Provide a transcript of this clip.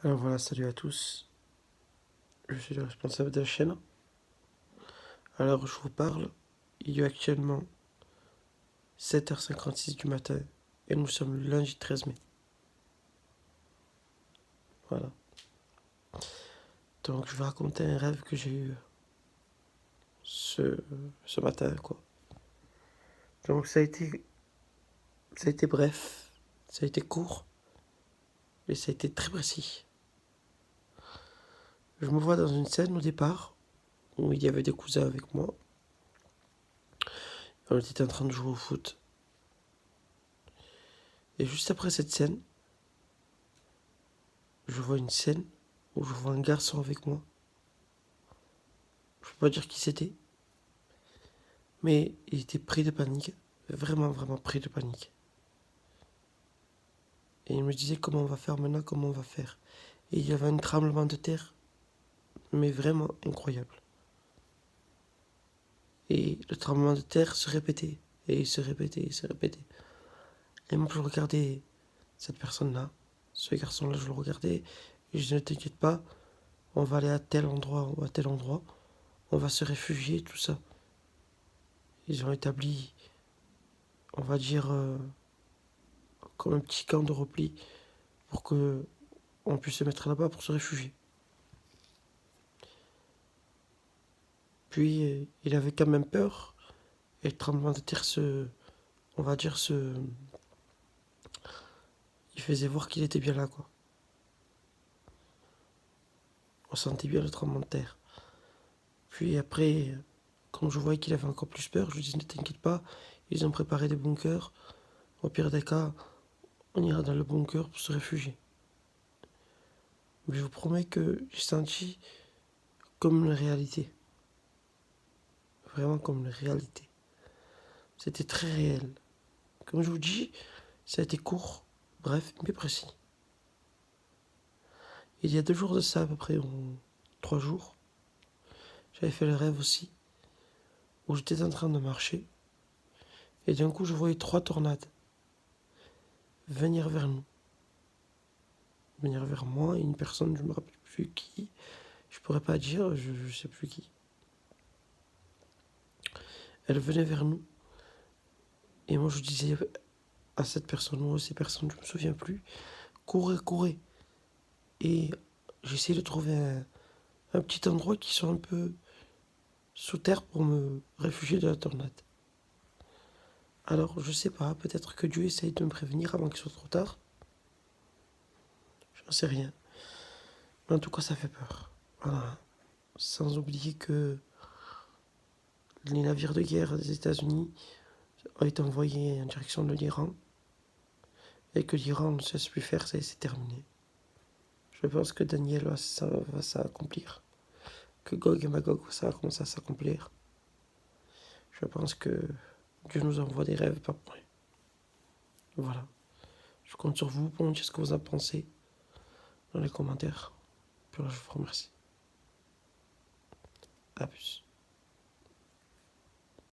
Alors voilà, salut à tous. Je suis le responsable de la chaîne. Alors je vous parle, il est actuellement 7h56 du matin et nous sommes le lundi 13 mai. Voilà. Donc je vais raconter un rêve que j'ai eu ce matin, quoi. Donc ça a été bref, ça a été court et ça a été très précis. Je me vois dans une scène au départ où il y avait des cousins avec moi. On était en train de jouer au foot. Et juste après cette scène, je vois une scène où je vois un garçon avec moi. Je peux pas dire qui c'était, mais il était pris de panique, vraiment, vraiment pris de panique. Et il me disait comment on va faire maintenant, comment on va faire. Et il y avait un tremblement de terre, mais vraiment incroyable. Et le tremblement de terre se répétait, et il se répétait, il se répétait. Et moi je regardais cette personne-là, ce garçon-là, je le regardais, et je disais ne t'inquiète pas, on va aller à tel endroit ou à tel endroit, on va se réfugier, tout ça. Ils ont établi, on va dire, comme un petit camp de repli pour que on puisse se mettre là-bas pour se réfugier. Puis il avait quand même peur et le tremblement de terre on va dire il faisait voir qu'il était bien là, quoi. On sentait bien le tremblement de terre. Puis après, quand je voyais qu'il avait encore plus peur, je lui dis ne t'inquiète pas, ils ont préparé des bunkers. Au pire des cas, on ira dans le bunker pour se réfugier. Mais je vous promets que j'ai senti comme une réalité. Vraiment comme une réalité. C'était très réel. Comme je vous dis, ça a été court, bref, mais précis. Il y a 2 jours de ça, à peu près, 3 jours, j'avais fait le rêve aussi, où j'étais en train de marcher, et d'un coup je voyais 3 tornades venir vers nous, venir vers moi, et une personne, je me rappelle plus qui, je pourrais pas dire, je sais plus qui. Elle venait vers nous, et moi je disais à cette personne ou à ces personnes, je me souviens plus, courez, courez. Et j'essayais de trouver un petit endroit qui soit un peu sous terre pour me réfugier de la tornade. Alors, je sais pas, peut-être que Dieu essaye de me prévenir avant qu'il soit trop tard. J'en sais rien. Mais en tout cas, ça fait peur. Voilà. Sans oublier que les navires de guerre des États-Unis ont été envoyés en direction de l'Iran et que l'Iran ne cesse plus faire, ça c'est terminé. Je pense que Daniel va s'accomplir. Que Gog et Magog ça va commencer à s'accomplir. Je pense que Dieu nous envoie des rêves pas pour rien. Voilà. Je compte sur vous pour me dire ce que vous en pensez dans les commentaires. Puis là, je vous remercie. A plus.